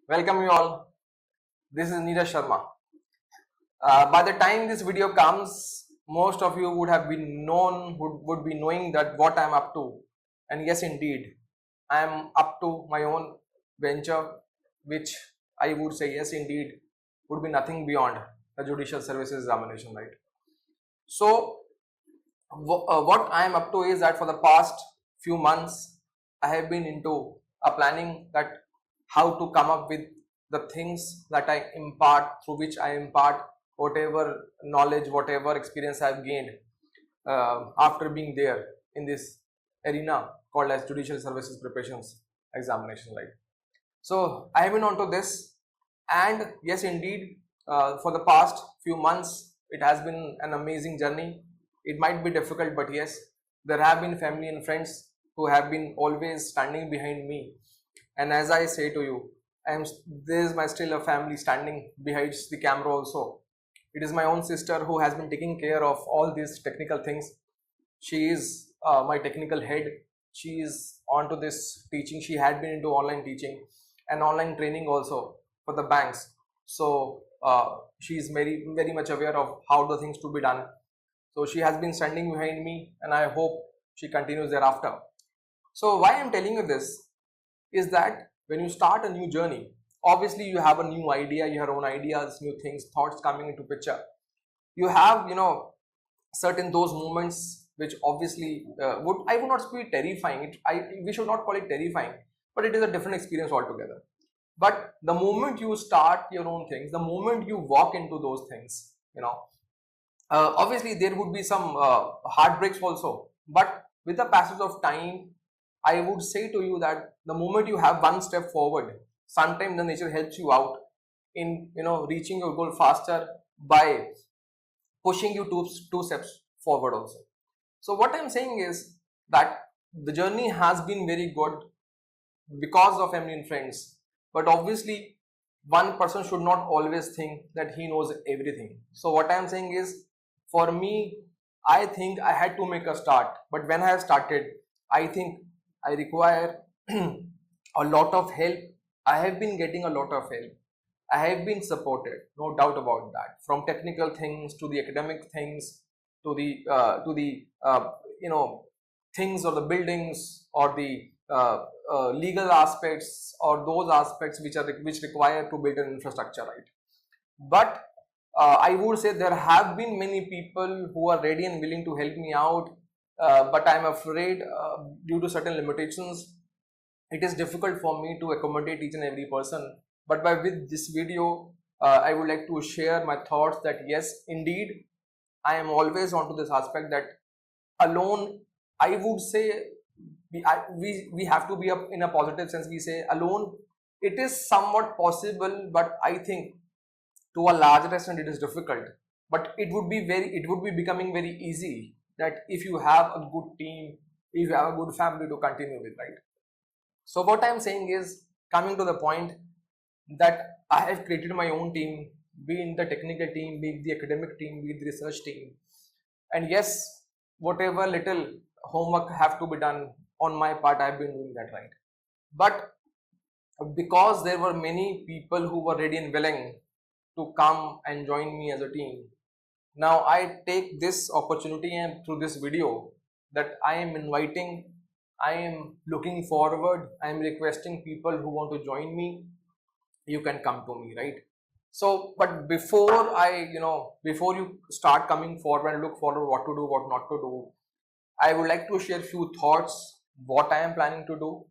Welcome you all. This is Neeraj Sharma. By the time this video comes, most of you would have been would be knowing that what I am up to. And yes, indeed, I am up to my own venture, which I would say yes, indeed, would be nothing beyond the judicial services examination, right? So, what I am up to is that for the past few months, I have been into a planning that how to come up with the things that I impart, through which I impart whatever knowledge, whatever experience I have gained after being there in this arena called as judicial services preparations examination, right? So I have been onto this, and yes, indeed, for the past few months, it has been an amazing journey. It might be difficult, but yes, there have been family and friends who have been always standing behind me. And as I say to you, there is still a family standing behind the camera also. It is my own sister who has been taking care of all these technical things. She is my technical head. She is onto this teaching. She had been into online teaching and online training also for the banks. So she is very much aware of how the things to be done. So she has been standing behind me, and I hope she continues thereafter. So why I am telling you this is that when you start a new journey, obviously you have a new idea, your own ideas, new things, thoughts coming into picture. You have, certain those moments which obviously I would not say terrifying. We should not call it terrifying, but it is a different experience altogether. But the moment you start your own things, the moment you walk into those things, obviously there would be some heartbreaks also. But with the passage of time, I would say to you that the moment you have one step forward, sometimes the nature helps you out in reaching your goal faster by pushing you two steps forward also. So what I'm saying is that the journey has been very good because of family and friends, but obviously one person should not always think that he knows everything. So what I'm saying is, for me, I think I had to make a start, but when I have started, I think I require a lot of help. I have been getting a lot of help. I have been supported, no doubt about that, from technical things to the academic things to the things or the buildings or the legal aspects or those aspects which require to build an infrastructure, right? But I would say there have been many people who are ready and willing to help me out. But I'm afraid due to certain limitations, it is difficult for me to accommodate each and every person. But with this video, I would like to share my thoughts that yes, indeed, I am always onto this aspect that alone, I would say we have to be up in a positive sense. We say alone, it is somewhat possible, but I think to a larger extent it is difficult. But it would be becoming very easy that if you have a good team, if you have a good family to continue with, right? So what I'm saying is, coming to the point, that I have created my own team, be it the technical team, be it the academic team, be it the research team. And yes, whatever little homework have to be done on my part, I've been doing that, right? But because there were many people who were ready and willing to come and join me as a team, now I take this opportunity and through this video that I am inviting, I am looking forward, I am requesting people who want to join me, you can come to me, right? So, but before before you start coming forward and look forward what to do, what not to do, I would like to share few thoughts, what I am planning to do.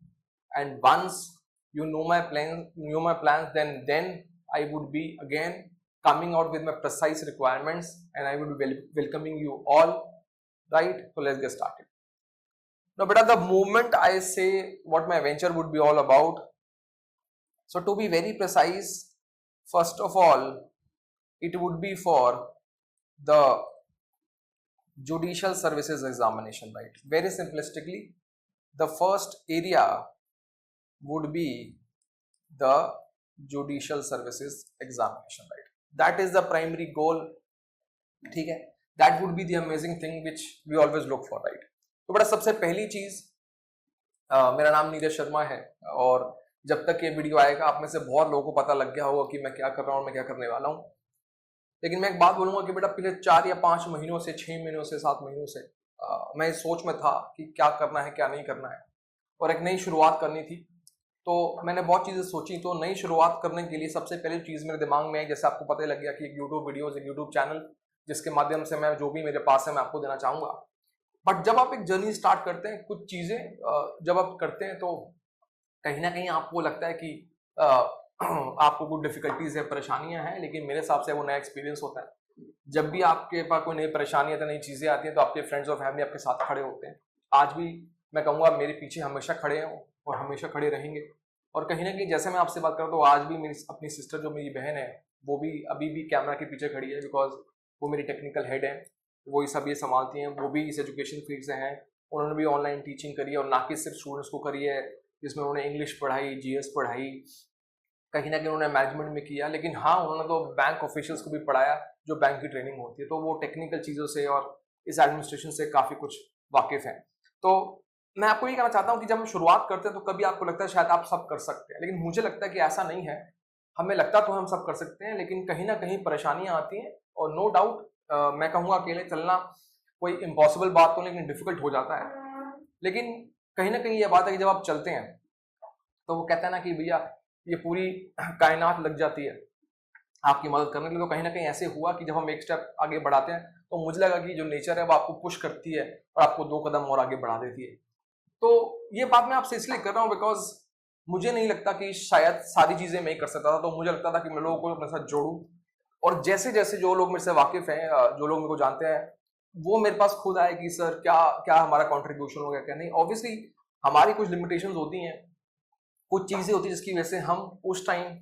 And once you know my plans, then I would be again coming out with my precise requirements, and I would be welcoming you all, right? So let's get started. Now, but at the moment I say what my venture would be all about, so to be very precise, first of all, it would be for the judicial services examination, right? Very simplistically, the first area would be the judicial services examination, right? That is the primary goal. Okay? That would be the amazing thing which we always look for, right? तो बड़ा सबसे पहली चीज मेरा नाम नीरज शर्मा है और जब तक ये वीडियो आएगा आप में से बहुत लोगों को पता लग गया होगा कि मैं क्या कर रहा हूँ, मैं क्या करने वाला हूँ। लेकिन मैं एक बात बोलूंगा कि बेटा पिछले 4 या 5 महीनों से, 6 महीनों से, 7 महीनों से मैं इस सोच में था कि क्या करना है क्या नहीं करना है, और एक नई शुरुआत करनी थी। तो मैंने बहुत चीज़ें सोची। तो नई शुरुआत करने के लिए सबसे पहली चीज़ मेरे दिमाग में आई, जैसे आपको पता लग गया कि एक यूट्यूब वीडियोज़, एक यूट्यूब चैनल जिसके माध्यम से मैं जो भी मेरे पास है मैं आपको देना चाहूँगा। बट जब आप एक जर्नी स्टार्ट करते हैं, कुछ चीज़ें जब आप करते हैं तो कहीं ना कहीं आपको लगता है कि आपको कुछ डिफिकल्टीज है, परेशानियां हैं, लेकिन मेरे हिसाब से वो नया एक्सपीरियंस होता है। जब भी आपके पास कोई नई परेशानी है, नई चीज़ें आती हैं, तो आपके फ्रेंड्स और फैमिली आपके साथ खड़े होते हैं। आज भी मैं कहूँगा मेरे पीछे हमेशा खड़े हैं और हमेशा खड़े रहेंगे। और कहीं ना कहीं जैसे मैं आपसे बात करता हूँ, आज भी मेरी अपनी सिस्टर जो मेरी बहन है वो भी अभी भी कैमरा के पीछे खड़ी है, बिकॉज वो मेरी टेक्निकल हेड है, वो ही सब ये संभालती हैं। वो भी इस एजुकेशन फील्ड से हैं, उन्होंने भी ऑनलाइन टीचिंग करी है, और ना कि सिर्फ स्टूडेंट्स को करी है, जिसमें उन्होंने इंग्लिश पढ़ाई, जीएस पढ़ाई, कहीं ना कहीं उन्होंने मैनेजमेंट में किया। लेकिन हाँ, उन्होंने तो बैंक ऑफिशियल्स को भी पढ़ाया, जो बैंक की ट्रेनिंग होती है। तो वो टेक्निकल चीज़ों से और इस एडमिनिस्ट्रेशन से काफ़ी कुछ वाकिफ़ हैं। तो मैं आपको ये कहना चाहता हूँ कि जब हम शुरुआत करते हैं तो कभी आपको लगता है शायद आप सब कर सकते हैं, लेकिन मुझे लगता है कि ऐसा नहीं है। हमें लगता तो हम सब कर सकते हैं, लेकिन कहीं ना कहीं परेशानियां आती हैं, और नो डाउट मैं कहूँगा अकेले चलना कोई इम्पॉसिबल बात तो, लेकिन डिफिकल्ट हो जाता है। लेकिन कहीं ना कहीं ये बात है कि जब आप चलते हैं तो वो कहते हैं ना कि भैया ये पूरी कायनात लग जाती है आपकी मदद करने के लिए। तो कहीं ना कहीं ऐसे हुआ कि जब हम एक स्टेप आगे बढ़ाते हैं तो मुझे लगा कि जो नेचर है वो आपको पुश करती है और आपको 2 कदम और आगे बढ़ा देती है। तो ये बात मैं आपसे इसलिए कर रहा हूँ बिकॉज मुझे नहीं लगता कि शायद सारी चीज़ें मैं ही कर सकता था। तो मुझे लगता था कि मैं लोगों को अपने साथ जोड़ूं, और जैसे जैसे जो लोग मेरे से वाकिफ़ हैं, जो लोग मेरे को जानते हैं, वो मेरे पास खुद आए कि सर क्या क्या हमारा कॉन्ट्रीब्यूशन होगा, क्या नहीं। ऑब्वियसली हमारी कुछ लिमिटेशंस होती हैं, कुछ चीज़ें होती हैं जिसकी वजह से हम उस टाइम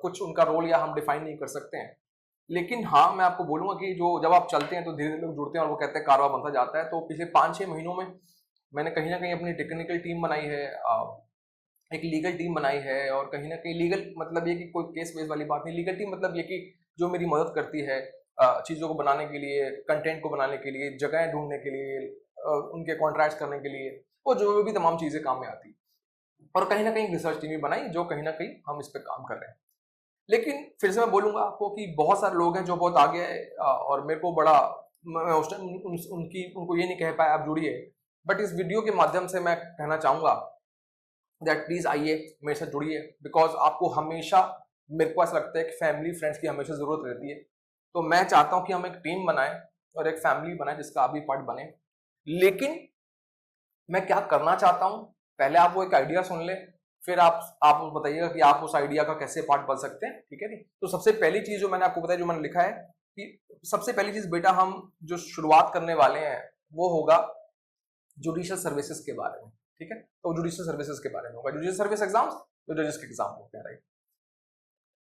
कुछ उनका रोल या हम डिफाइन नहीं कर सकते हैं। लेकिन हाँ, मैं आपको बोलूँगा कि जो जब आप चलते हैं तो धीरे धीरे लोग जुड़ते हैं और वो कहते हैं कारवां बनता जाता है। तो पिछले 5-6 महीनों में मैंने कहीं ना कहीं अपनी टेक्निकल टीम बनाई है, एक लीगल टीम बनाई है, और कहीं ना कहीं लीगल मतलब ये कि कोई केस वेस वाली बात नहीं। लीगल टीम मतलब ये कि जो मेरी मदद करती है चीज़ों को बनाने के लिए, कंटेंट को बनाने के लिए, जगहें ढूंढने के लिए, उनके कॉन्ट्रैक्ट्स करने के लिए, वो जो भी तमाम चीज़ें काम में आती। और कहीं ना कहीं रिसर्च टीम भी बनाई, जो कहीं ना कहीं हम इस पर काम कर रहे हैं। लेकिन फिर से मैं बोलूँगा आपको कि बहुत सारे लोग हैं जो बहुत आगे है, और मेरे को बड़ा, मैं उस टाइम उनको ये नहीं कह पाया आप जुड़िए। बट इस वीडियो के माध्यम से मैं कहना चाहूँगा दैट प्लीज़ आइए मेरे साथ जुड़िए, बिकॉज आपको हमेशा, मेरे को ऐसा लगता है कि फैमिली फ्रेंड्स की हमेशा ज़रूरत रहती है। तो मैं चाहता हूँ कि हम एक टीम बनाएं और एक फैमिली बनाएं जिसका आप भी पार्ट बने। लेकिन मैं क्या करना चाहता हूँ, पहले आप वो एक आइडिया सुन ले, फिर आप बताइएगा कि आप उस आइडिया का कैसे पार्ट बन सकते हैं, ठीक है नहीं। तो सबसे पहली चीज़ जो मैंने आपको बताया, जो मैंने लिखा है कि सबसे पहली चीज़ बेटा हम जो शुरुआत करने वाले हैं वो होगा जुडिशियल सर्विसेज के बारे में, ठीक है। तो जुडिशियल सर्विसेज के बारे में होगा, जुडिशियल सर्विस एग्जाम्स, जो जजेस के एग्जाम होते हैं, right.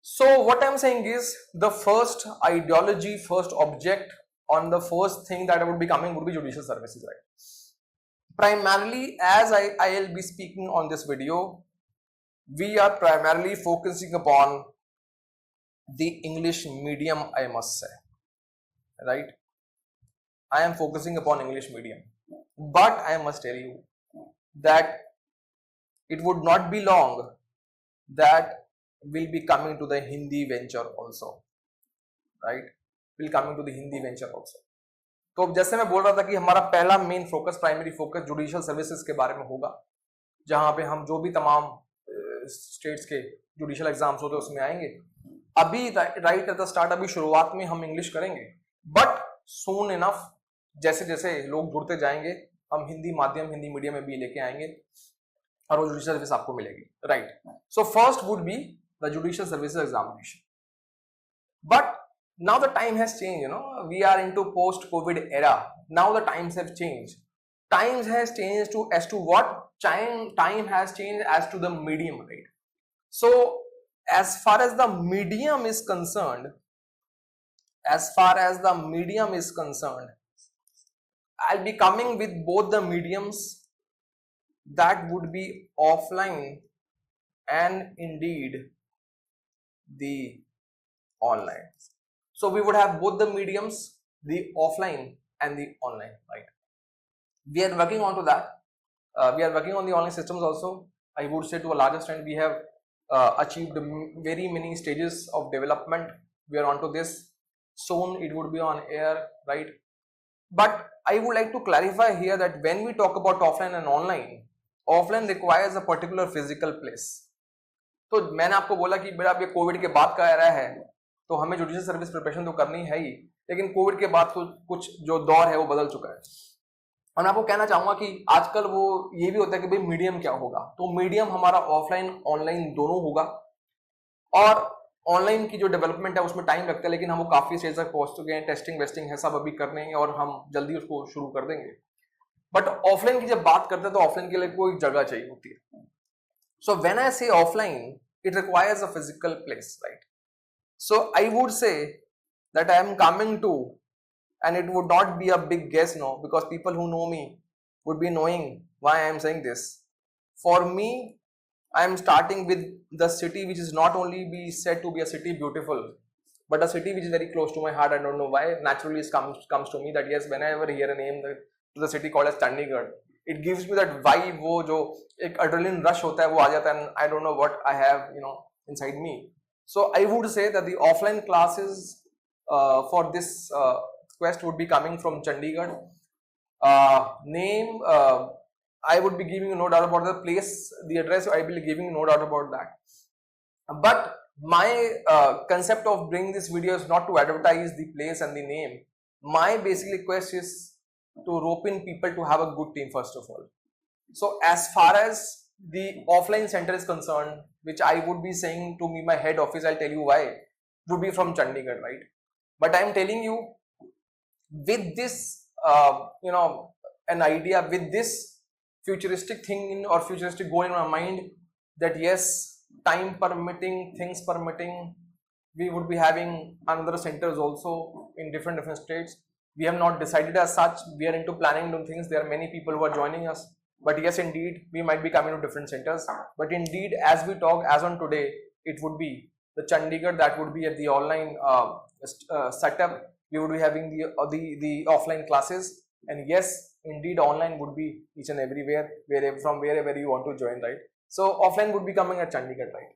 So what I'm saying is the first ideology, first object on the first thing that would be coming would be judicial services, right? Primarily, as I'll be speaking on this video, we are primarily focusing upon the English medium, I must say, right? I am focusing upon English medium, but I must tell you that it would not be long that will be coming to the Hindi venture also, right? Will coming to the Hindi venture also. तो जैसे मैं बोल रहा था कि हमारा पहला main focus, primary focus judicial services के बारे में होगा, जहां पे हम जो भी तमाम स्टेट्स के जुडिशियल एग्जाम्स होते हैं उसमें आएंगे। अभी राइट एट द स्टार्ट, अभी शुरुआत में हम इंग्लिश करेंगे, बट सून इनफ जैसे जैसे लोग जुड़ते जाएंगे हम हिंदी माध्यम, हिंदी मीडियम में भी लेके आएंगे और वो जुडिशियल सर्विस आपको मिलेगी, right. So first would be the judicial services examination. But now the time has changed, you know, we are into post COVID era. Now the times have changed. Times has changed to as to what? Time has changed as to the medium, right? So as far as the medium is concerned, I'll be coming with both the mediums, that would be offline and indeed the online. So we would have both the mediums, the offline and the online, right? We are working on to that. We are working on the online systems also. I would say to a large extent we have achieved very many stages of development. We are on to this. Soon it would be on air, right? But I would like to clarify here that when we talk about offline and offline requires a particular physical place. तो मैंने आपको बोला कि बेटा अब ये Covid के बाद का एरा है, तो हमें जुडिशियल सर्विस प्रिपरेशन तो करनी है ही, लेकिन कोविड के बाद कुछ जो दौर है वो बदल चुका है। और मैं आपको कहना चाहूंगा कि आजकल वो ये भी होता है कि भाई मीडियम क्या होगा, तो मीडियम हमारा ऑफलाइन ऑनलाइन दोनों होगा। और ऑनलाइन की जो डेवलपमेंट है उसमें टाइम लगता है, लेकिन हम वो काफी स्टेज तक पहुंच चुके हैं, टेस्टिंग वेस्टिंग है सब अभी करने हैं और हम जल्दी उसको शुरू कर देंगे। बट ऑफलाइन की जब बात करते हैं तो ऑफलाइन के लिए कोई जगह चाहिए होती है। सो व्हेन आई से offline, it requires a physical place, right? So I would say that I am coming to, and it would not be a big guess, no, because people who know me would be knowing why I am saying this. For me, I am starting with the city which is not only be said to be a city beautiful, but a city which is very close to my heart. I don't know why. Naturally, it comes to me that yes, whenever I hear a name to the city called as Chandigarh, it gives me that vibe, वो जो एक adrenaline rush होता है वो आ जाता है, and I don't know what I have, inside me. So I would say that the offline classes for this quest would be coming from Chandigarh. Name, I would be giving you no doubt about the place, the address, I will be giving you no doubt about that. But my concept of bringing this video is not to advertise the place and the name. My basic request is to rope in people to have a good team first of all. So as far as the offline center is concerned, which I would be saying to me, my head office, I'll tell you why, would be from Chandigarh, right? But I'm telling you, with this, an idea, with this futuristic thing or futuristic goal in my mind, that yes, time permitting, things permitting, we would be having another centers also in different states. We have not decided as such. We are into planning new things. There are many people who are joining us. But yes, indeed, we might be coming to different centers. But indeed, as we talk, as on today, it would be the Chandigarh that would be at the online setup. We would be having the offline classes. And yes, indeed, online would be each and everywhere, from wherever you want to join, right? So offline would be coming at Chandigarh, right?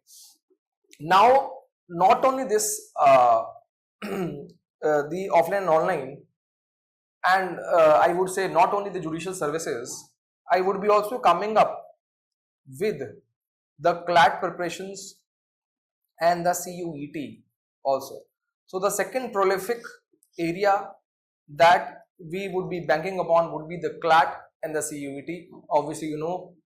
Now, not only this, the offline and online, and I would say not only the judicial services, I would be also coming up with the CLAT preparations and the CUET also. So the second prolific area that we would be banking upon would be the CLAT and the CUET. Obviously,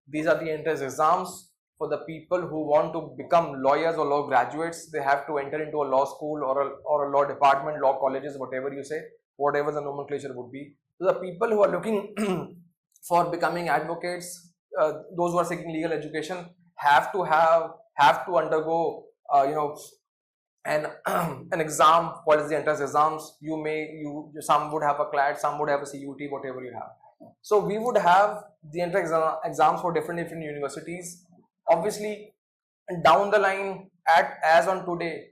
these are the entrance exams for the people who want to become lawyers or law graduates. They have to enter into a law school or a law department, law colleges, whatever you say, whatever the nomenclature would be. So the people who are looking for becoming advocates, those who are seeking legal education, have to undergo an exam called as the entrance exams. Some would have a CLAT, some would have a CUET, whatever you have. So we would have the entrance exams for different universities. Obviously, down the line, as on today,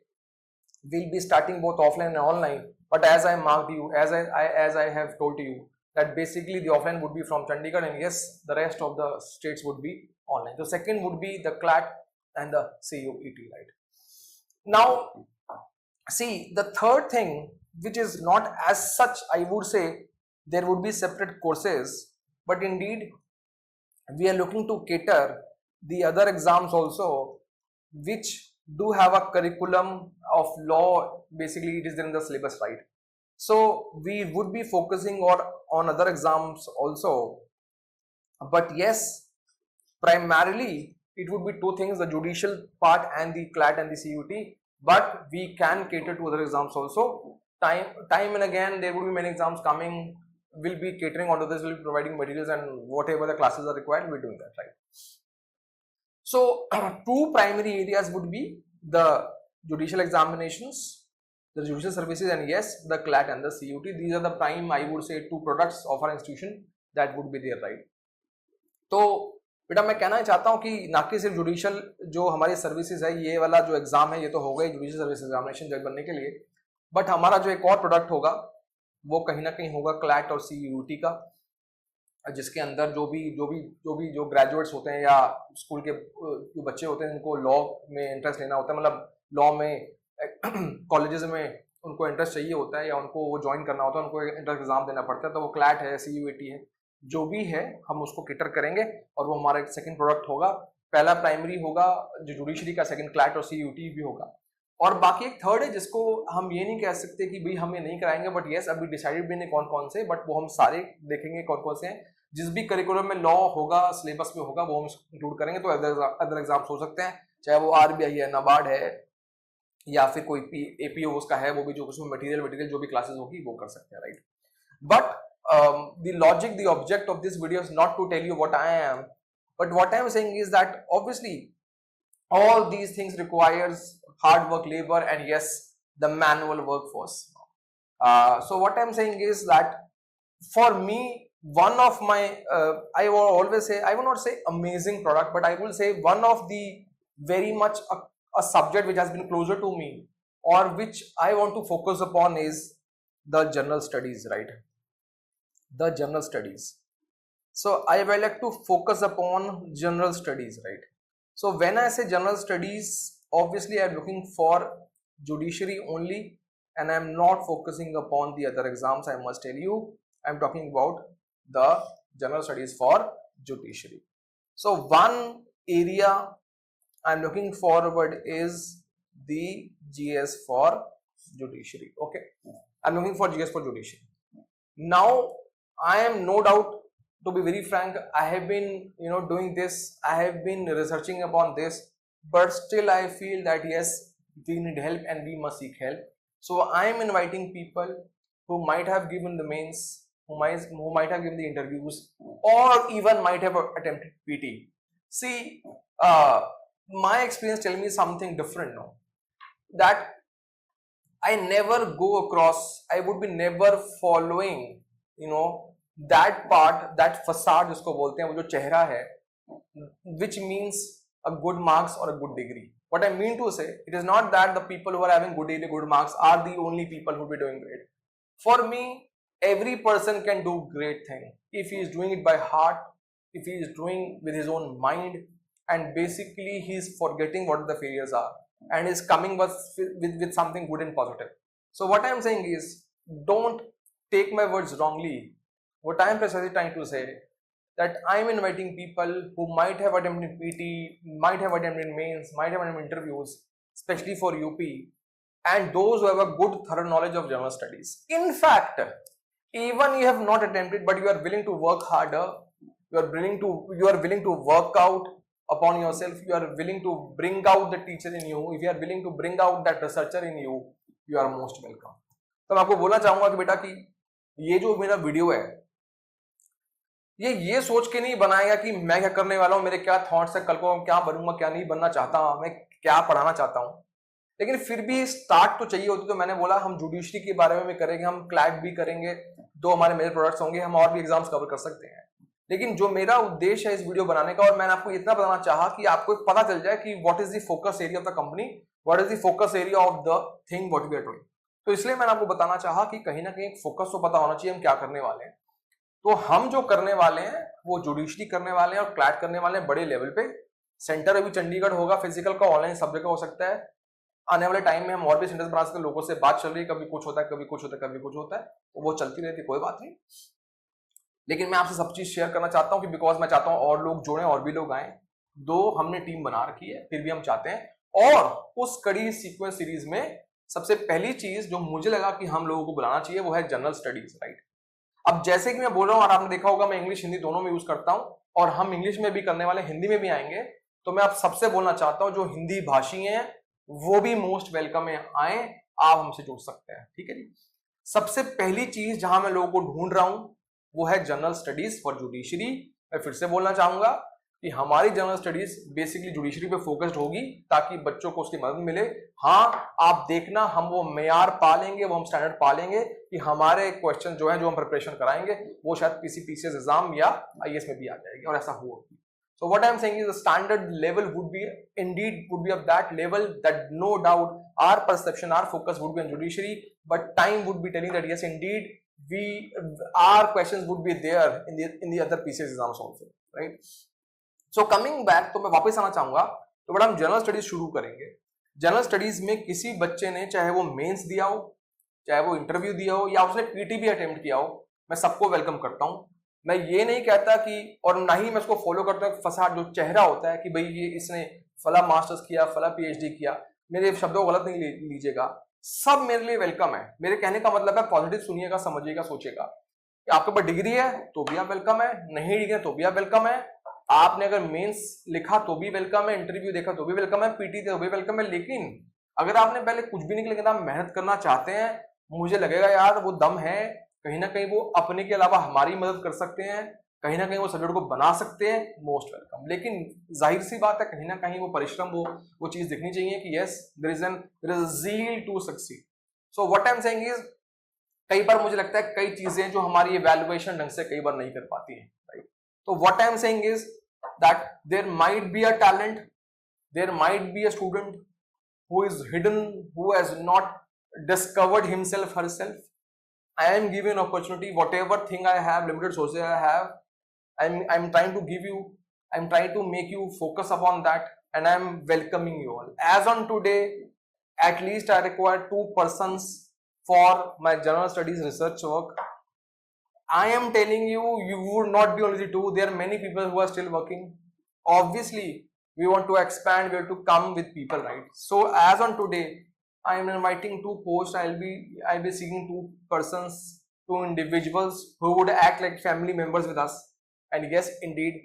we'll be starting both offline and online. But as I marked you, as I have told you, that basically the offline would be from Chandigarh, and yes, the rest of the states would be online. The second would be the CLAT and the CUET, right? Now, see, the third thing, which is not as such, I would say, there would be separate courses, but indeed, we are looking to cater the other exams also, which do have a curriculum of law. Basically, it is in the syllabus, right? So we would be focusing on other exams also, but yes, primarily it would be two things: the judicial part and the CLAT and the CUET. But we can cater to other exams also. Time and again, there will be many exams coming. We'll be catering onto this. We'll be providing materials, and whatever the classes are required, we're doing that, right? So two primary areas would be the judicial examinations, the judicial services, and yes, the CLAT and the CUET. These are the prime, I would say, two products of our institution that would be there, right? तो बेटा मैं कहना चाहता हूँ कि ना कि सिर्फ जुडिशियल जो हमारी सर्विसेज है, ये वाला जो एग्जाम है ये तो हो गई जुडिशियल सर्विस एग्जामिनेशन जज बनने के लिए, बट हमारा जो एक और प्रोडक्ट होगा वो कहीं ना कहीं होगा CLAT और CUET का, जिसके अंदर जो ग्रेजुएट्स होते हैं या स्कूल के जो बच्चे होते हैं जिनको लॉ में इंटरेस्ट लेना होता है, मतलब लॉ में कॉलेजेस में उनको इंटरेस्ट चाहिए होता है या उनको वो ज्वाइन करना होता है, उनको इंट्रेंस एग्जाम देना पड़ता है, तो वो क्लैट है, CUET है, जो भी है हम उसको कैटर करेंगे और वो हमारा एक सेकंड प्रोडक्ट होगा। पहला प्राइमरी होगा जो जुडिशरी का, सेकंड क्लैट और CUET भी होगा, और बाकी एक थर्ड है जिसको हम ये नहीं कह सकते कि भाई हम ये नहीं कराएंगे, बट येस अभी डिसाइडेड भी नहीं कौन कौन से, बट वो हम सारे देखेंगे कौन कौन से हैं। जिस भी करिकुलम में लॉ होगा, सिलेबस में होगा, वो हम इंक्लूड करेंगे। तो अदर एग्जाम्स हो सकते हैं, चाहे वो RBI है, नाबार्ड है, या फिर कोई APO उसका है, वो भी जो उसमें मटेरियल जो भी क्लासेस होगी वो कर सकते हैं, right. But the logic, the object of this video is not to tell you what I am, but what I am saying is that obviously all these things requires hard work, labor, and yes, the manual workforce. So what I am saying is that for me, one of my I will always say, I will not say amazing product, but I will say one of the very much a subject which has been closer to me or which I want to focus upon is the general studies, right? The general studies. So I will like to focus upon general studies, right? So when I say general studies, obviously I am looking for judiciary only, and I am not focusing upon the other exams. I must tell you, I am talking about the general studies for judiciary. So one area I am looking forward is the GS for judiciary. Okay, I am looking for GS for judiciary. Now I am no doubt, to be very frank, I have been doing this, I have been researching upon this, but still I feel that yes, we need help and we must seek help. So I am inviting people who might have given the mains, who might have given the interviews, or even might have attempted PT. See, my experience tell me something different now, that I never go across, I would be never following that part, that facade जिसको बोलते हैं, वो जो चेहरा है, which means a good marks or a good degree. What I mean to say, it is not that the people who are having good degree, good marks are the only people who will be doing great. For me, every person can do great thing if he is doing it by heart, if he is doing with his own mind, and basically he is forgetting what the failures are and is coming with something good and positive. So what I am saying is, don't take my words wrongly. What I am precisely trying to say, that I am inviting people who might have attempted PT, might have attempted mains, might have attempted interviews, especially for UP, and those who have a good thorough knowledge of general studies. In fact, even you have not attempted, but you are willing to work harder, you are willing to work out upon yourself, you are willing to bring out the teacher in you, if you are willing to bring out that researcher in you, you are most welcome. तो मैं आपको बोलना चाहूंगा कि बेटा, कि ये जो मेरा वीडियो है, ये सोच के नहीं बनाएगा कि मैं क्या करने वाला हूं, मेरे क्या थॉट्स है, कल को क्या बनूंगा, क्या नहीं बनना चाहता, मैं क्या पढ़ाना चाहता हूं, लेकिन फिर भी स्टार्ट तो चाहिए होती। तो मैंने बोला हम जुडिशरी के बारे में भी करेंगे, हम क्लैट भी करेंगे, दो हमारे मेजर प्रोडक्ट्स होंगे, हम और भी एग्जाम्स कवर कर सकते हैं। लेकिन जो मेरा उद्देश्य है इस वीडियो बनाने का, और मैंने आपको इतना बताना चाहा कि आपको पता चल जाए कि what is the focus area of the company, what is the focus area of the thing what we are doing. तो इसलिए मैंने आपको बताना चाहा कि कहीं ना कहीं फोकस तो पता होना चाहिए हम क्या करने वाले हैं। तो हम जो करने वाले हैं वो जुडिशरी करने वाले हैं और क्लैट करने वाले हैं बड़े लेवल पे। सेंटर अभी चंडीगढ़ होगा, फिजिकल का, ऑनलाइन सब जगह हो सकता है। आने वाले टाइम में हम और भी सेंटर्स बना सकते हैं, लोगों से बात चल रही है, कभी कुछ होता है, कभी कुछ होता है, कभी कुछ होता है, तो वो चलती रहती है, कोई बात नहीं। लेकिन मैं आपसे सब चीज शेयर करना चाहता हूँ कि बिकॉज मैं चाहता हूँ और लोग जुड़े और भी लोग आए। दो हमने टीम बना रखी है, फिर भी हम चाहते हैं, और उस कड़ी सीक्वेंस सीरीज में सबसे पहली चीज जो मुझे लगा कि हम लोगों को बुलाना चाहिए वो है जनरल स्टडीज, राइट। अब जैसे कि मैं बोल रहा हूं और आपने देखा होगा मैं इंग्लिश हिंदी दोनों में यूज करता हूं, और हम इंग्लिश में भी करने वाले, हिंदी में भी आएंगे। तो मैं आप सबसे बोलना चाहता हूं जो हिंदी भाषी हैं वो भी मोस्ट वेलकम है, आए, आप हमसे जुड़ सकते हैं, ठीक है जी। सबसे पहली चीज जहां मैं लोगों को ढूंढ रहा हूं वो है जनरल स्टडीज फॉर जुडिशरी। मैं फिर से बोलना चाहूंगा कि हमारी जनरल स्टडीज बेसिकली जुडिशरी पे फोकस्ड होगी ताकि बच्चों को उसकी मदद मिले। हाँ, आप देखना हम वो मेयार पालेंगे, वो हम स्टैंडर्ड पालेंगे कि हमारे क्वेश्चन जो है, जो हम प्रिपरेशन कराएंगे वो शायद PCPCS एग्जाम या IAS में भी आ जाएगी, और ऐसा हुआ। So what I am saying is the standard level would be of that level that no doubt our perception, our focus would be on judiciary, but time would be telling that yes indeed we our questions would be there in the other PCS exams also, right? So coming back, तो मैं वापस आना चाहूंगा, तो बड़ा हम general studies शुरू करेंगे। जनरल स्टडीज में किसी बच्चे ने, चाहे वो मेंस दिया हो, चाहे वो इंटरव्यू दिया हो, या उसने पीटी भी अटेम्प्ट किया हो, मैं सबको वेलकम करता हूं। मैं ये नहीं कहता कि, और ना ही मैं उसको फॉलो करता हूँ फसाद जो चेहरा होता है कि भाई ये इसने फला मास्टर्स किया, फला पीएचडी किया, मेरे शब्दों को गलत नहीं लीजिएगा, सब मेरे लिए वेलकम है। मेरे कहने का मतलब है पॉजिटिव सुनिएगा, समझिएगा, सोचिएगा कि आपके पास डिग्री है तो भी आप वेलकम है, नहीं डिग्री है तो भी आप वेलकम है, आपने अगर मेंस लिखा तो भी वेलकम है, इंटरव्यू देखा तो भी वेलकम है, पीटी तो भी वेलकम है। लेकिन अगर आपने पहले कुछ भी नहीं, लेकिन आप मेहनत करना चाहते हैं, मुझे लगेगा यार वो दम है, कहीं ना कहीं वो अपने के अलावा हमारी मदद कर सकते हैं, कहीं ना कहीं वो सब्जेक्ट को बना सकते हैं, मोस्ट वेलकम। लेकिन जाहिर सी बात है कहीं ना कहीं वो परिश्रम, वो चीज दिखनी चाहिए कि yes there is zeal to succeed. So what I am saying is, कई बार मुझे लगता है कई चीजें जो हमारी इवैल्यूएशन ढंग से कई बार नहीं कर पाती है, राइट? तो what I am saying is that there might be a talent, there might be a student who is hidden, who has not discovered himself, herself. I am giving an opportunity, whatever thing I have, limited sources I have, I'm trying to give you, I'm trying to make you focus upon that, and I'm welcoming you all. As on today, at least I require 2 persons for my general studies research work. I am telling you, you would not be only 2, there are many people who are still working. Obviously, we want to expand, we have to come with people, right? So as on today, I am inviting 2 posts. I'll be seeking 2 persons, 2 individuals who would act like family members with us, and yes indeed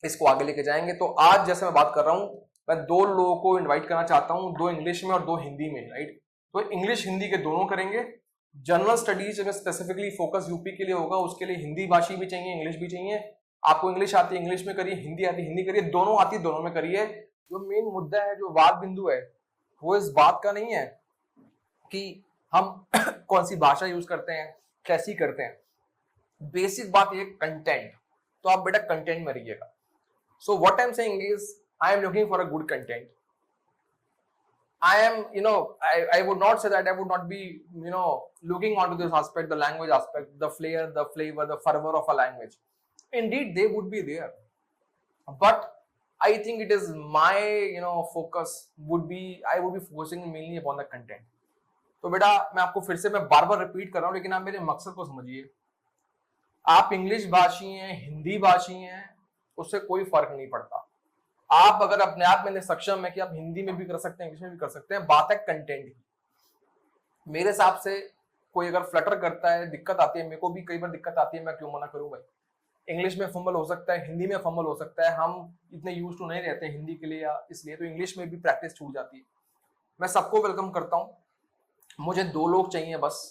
इसको आगे लेके जाएंगे। तो आज जैसे मैं बात कर रहा हूं, मैं 2 लोगों को इनवाइट करना चाहता हूं, 2 इंग्लिश में और 2 हिंदी में, राइट? तो इंग्लिश हिंदी के दोनों करेंगे। जनरल स्टडीज अगर स्पेसिफिकली फोकस यूपी के लिए होगा, उसके लिए हिंदी भाषी भी चाहिए, इंग्लिश भी चाहिए। आपको इंग्लिश आती है इंग्लिश में करिए, हिंदी आती है हिंदी करिए, दोनों आती है दोनों में करिए। जो मेन मुद्दा है, जो वाद बिंदु है, वो इस बात का नहीं है कि हम कौन सी भाषा यूज करते हैं, कैसी करते हैं। बेसिक बात ये कंटेंट, तो आप बेटा कंटेंट में रहिएगा। सो what I am saying is, I am looking for a good content. I am, I would not say that I would not be, looking onto this aspect, the language aspect, the flair, the flavor, the fervor of a language. Indeed, they would be there. But I think it is my, focus would be, I would be focusing mainly upon the content. तो बेटा मैं आपको फिर से, मैं बार बार repeat कर रहा हूँ, लेकिन आप मेरे मकसद को समझिए। आप इंग्लिश भाषी हैं, हिंदी भाषी हैं, उससे कोई फर्क नहीं पड़ता। आप अगर अपने आप में सक्षम है कि आप हिंदी में भी कर सकते हैं, इंग्लिश में भी कर सकते हैं, बात है कंटेंट की। मेरे हिसाब से कोई अगर फ्लटर करता है, दिक्कत आती है, मेरे को भी कई बार दिक्कत आती है, मैं क्यों मना करूं भाई। इंग्लिश में फंबल हो सकता है, हिंदी में फंबल हो सकता है, हम इतने यूज टू नहीं रहते हिंदी के लिए, या इसलिए तो इंग्लिश में भी प्रैक्टिस छूट जाती है। मैं सबको वेलकम करता हूँ। मुझे 2 लोग चाहिए बस।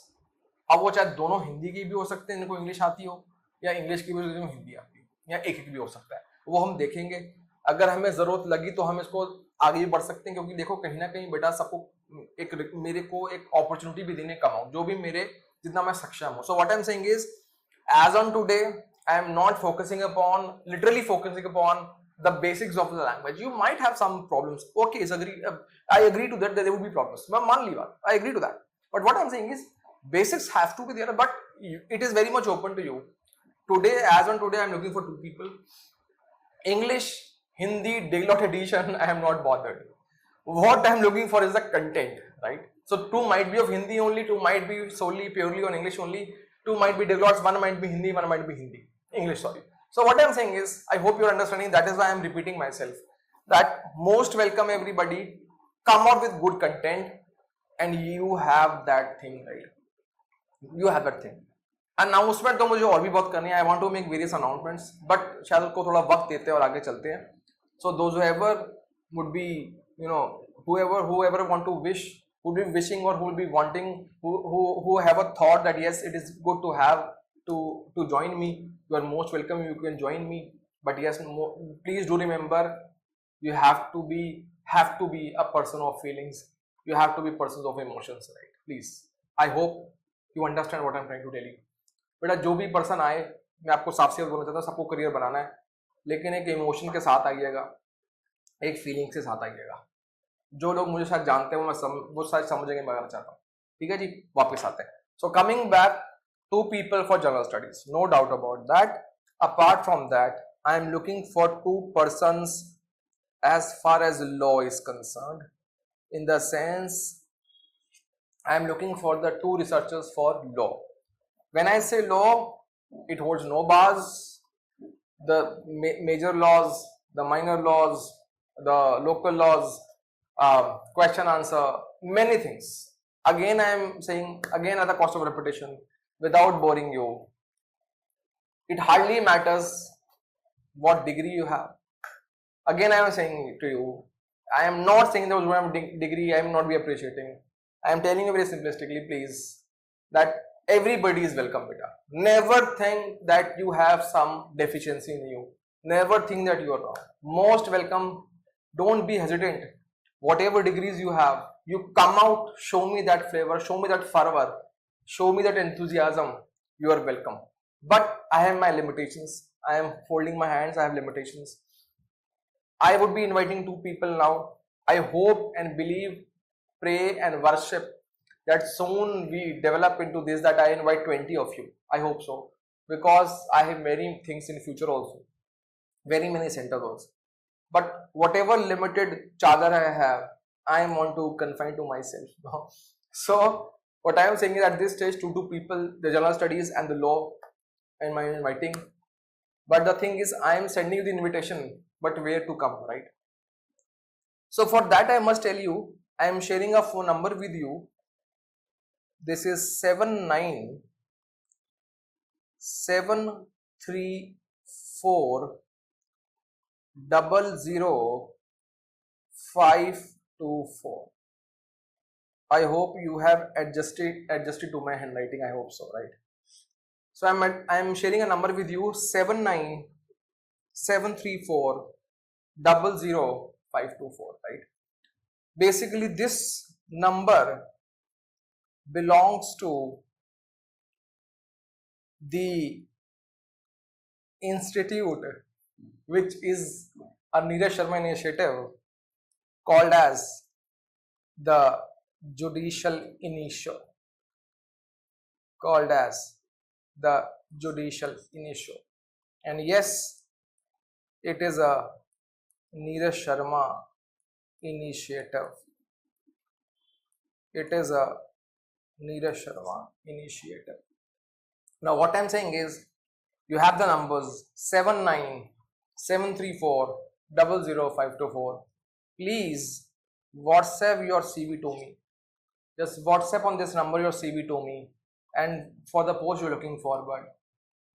अब वो चाहे दोनों हिंदी की भी हो सकते हैं, इनको इंग्लिश आती हो, या इंग्लिश की भी हिंदी आती हो, या एक भी हो सकता है, वो हम देखेंगे। अगर हमें जरूरत लगी तो हम इसको आगे भी बढ़ सकते हैं, क्योंकि देखो कहीं ना कहीं बेटा सबको मेरे को एक अपॉर्चुनिटी भी देने का हूं, जो भी मेरे जितना मैं सक्षम हूं। So what I am saying is, as on today I am not focusing upon, literally focusing upon the basics of the language. You might have some problems. Okay, I agree to that there would be problems. मैं मान ली बात, I agree to that. But what I'm saying is, basics have to be there, but it is very much open to you. Today, as on today, I'm looking for 2 people. English, Hindi, Diglot edition, I am not bothered. What I'm looking for is the content, right? So 2 might be of Hindi only, 2 might be solely, purely on English only, 2 might be Diglots, 1 might be Hindi, 1 might be English, sorry. So what I'm saying is, I hope you're understanding, that is why I'm repeating myself, that most welcome everybody, come out with good content, and you have that thing, right? You have that thing. Announcement तो मुझे और भी बहुत करनी है, I want to make various announcements, but शायद उसको थोड़ा वक्त देते हैं और आगे चलते हैं. So those whoever would be, whoever want to wish, would be wishing or who will be wanting, who have a thought that yes, it is good to have to join me, you are most welcome, you can join me. But yes, please do remember, you have to be a person of feelings, you have to be persons of emotions, right? Please, I hope you understand what I'm trying to tell you. बेटा जो भी person आए, मैं आपको साफ साफ बोलना चाहता हूँ, सबको करियर बनाना है, लेकिन एक इमोशन के साथ आइएगा, एक फीलिंग के साथ आइएगा। जो लोग मुझे शायद जानते हैं वो शायद समझेंगे मैं कहना चाहता हूँ, ठीक है जी। वापस आते हैं। So coming back, 2 people for general studies, no doubt about that. Apart from that, I am looking for 2 persons as far as law is concerned. In the sense, I am looking for the 2 researchers for law. When I say law, it holds no bars, the major laws, the minor laws, the local laws, question answer, many things. Again, I am saying again at the cost of repetition, without boring you, it hardly matters what degree you have. Again, I am saying to you, I am not saying those who have degree, I am not be appreciating. I am telling you very simplistically, please, that everybody is welcome, beta. Never think that you have some deficiency in you. Never think that you are wrong. Most welcome. Don't be hesitant. Whatever degrees you have, you come out, show me that flavor, show me that fervor, show me that enthusiasm. You are welcome. But I have my limitations. I am folding my hands. I have limitations. I would be inviting 2 people now. I hope and believe, pray and worship that soon we develop into this, that I invite 20 of you. I hope so, because I have many things in future also, very many center goals. But whatever limited chadar I have, I want to confine to myself. So what I am saying is at this stage, 2 people, the general studies and the law, and my inviting. But the thing is, I am sending you the invitation, but where to come, right? So for that, I must tell you, I am sharing a phone number with you. This is 7973400524. I hope you have adjusted to my handwriting. I hope so, right? So I am sharing a number with you, 7973400524, right? Basically, this number belongs to the institute which is a Neeraj Sharma initiative called as the Judicial Initiative. And yes, it is a Neeraj Sharma initiative. Now what I am saying is, you have the numbers 7973400524. Please WhatsApp your CV to me. Just WhatsApp on this number your CV to me, and for the post you're looking forward,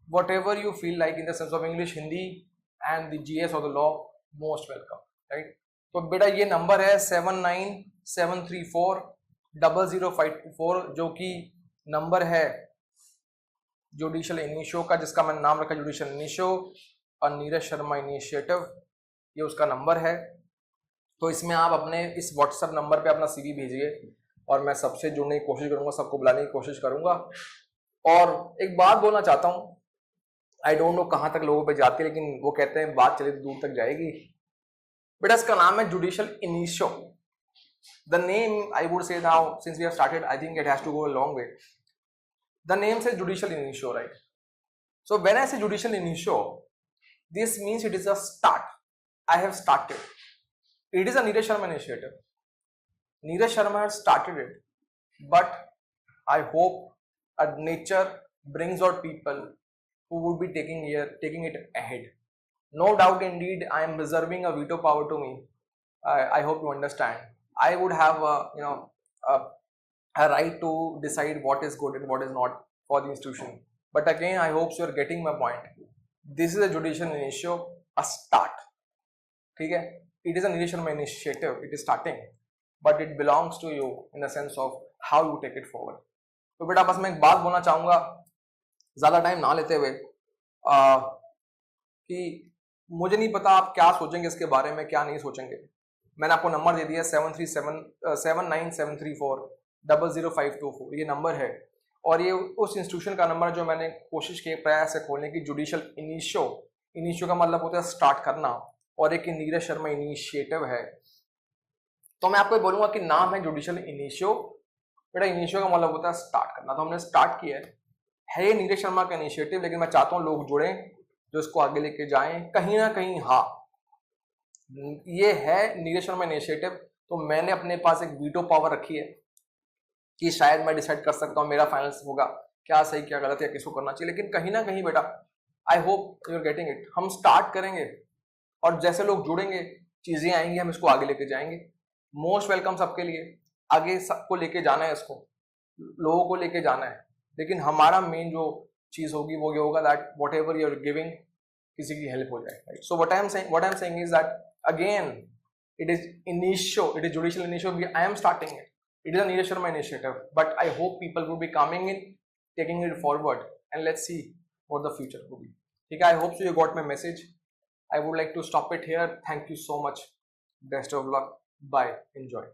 whatever you feel like in the sense of English, Hindi and the GS or the law, most welcome, right? तो बेटा ये number है 7973400524, जो कि number है judicial initio का, जिसका मैंने नाम रखा जुडिशियल इनिशियो और नीरज शर्मा इनिशिएटिव, ये उसका नंबर है। तो इसमें आप अपने इस व्हाट्सएप नंबर पे अपना CV भेजिए और मैं सबसे जुड़ने की कोशिश करूंगा, सबको बुलाने की कोशिश करूंगा। और एक बात बोलना चाहता हूं, आई डोंट नो कहां तक लोगों पे जाती है, लेकिन वो कहते हैं बात चले तो दूर तक जाएगी। बेटा इसका नाम है judicial initio. The name I would say now, since we have started, I think it has to go a long way. The name say judicial initio, right? So when I say judicial initio, this means it is a start. I have started. It is a Neeraj Sharma initiative. Neeraj Sharma has started it, but I hope a nature brings out people who would be taking it ahead. No doubt, indeed, I am reserving a veto power to me. I hope you understand. I would have a right to decide what is good and what is not for the institution. But again, I hope you are getting my point. This is a judicial initiative, a start. ठीक है? It is a Neeraj Sharma initiative. It is starting, but it belongs to you in the sense of how you take it forward. तो बेटा बस मैं एक बात बोलना चाहूँगा, ज़्यादा टाइम ना लेते हुए, कि मुझे नहीं पता आप क्या सोचेंगे इसके बारे में, क्या नहीं सोचेंगे। मैंने आपको नंबर दे दिया 73779734000524, ये नंबर है, और ये उस इंस्टीट्यूशन का नंबर जो मैंने कोशिश की प्रयास है खोलने की, जुडिशियल इनिशियो का मतलब होता है स्टार्ट करना, और एक नीरज शर्मा इनिशिएटिव है। तो मैं आपको बोलूंगा कि नाम है जुडिशियल इनिशियो, बेटा इनिशियो का मतलब होता है स्टार्ट करना। तो हमने स्टार्ट किया है, है ये नीरज शर्मा का इनिशिएटिव, लेकिन मैं चाहता हूँ लोग जुड़े जो इसको आगे लेके जाएं कहीं ना कहीं। हाँ, ये है नीरज शर्मा इनिशिएटिव, तो मैंने अपने पास एक वीटो पावर रखी है कि शायद मैं डिसाइड कर सकता हूँ, मेरा फाइनल्स होगा क्या सही क्या गलत या किसको करना चाहिए। लेकिन कहीं ना कहीं बेटा, I hope you are getting it, हम स्टार्ट करेंगे और जैसे लोग जुड़ेंगे चीजें आएंगी, हम इसको आगे लेके जाएंगे। मोस्ट वेलकम सबके लिए, आगे सबको लेके जाना है, इसको लोगों को लेके जाना है। लेकिन हमारा मेन जो चीज होगी वो ये होगा that whatever you are giving किसी की हेल्प हो जाए, right. So what I am saying is that again it is judicial initiative, I am starting it. It is a Neeraj Sharma initiative, but I hope people will be coming in, taking it forward, and let's see what the future will be. Okay, I hope so you got my message. I would like to stop it here. Thank you so much. Best of luck. Bye. Enjoy.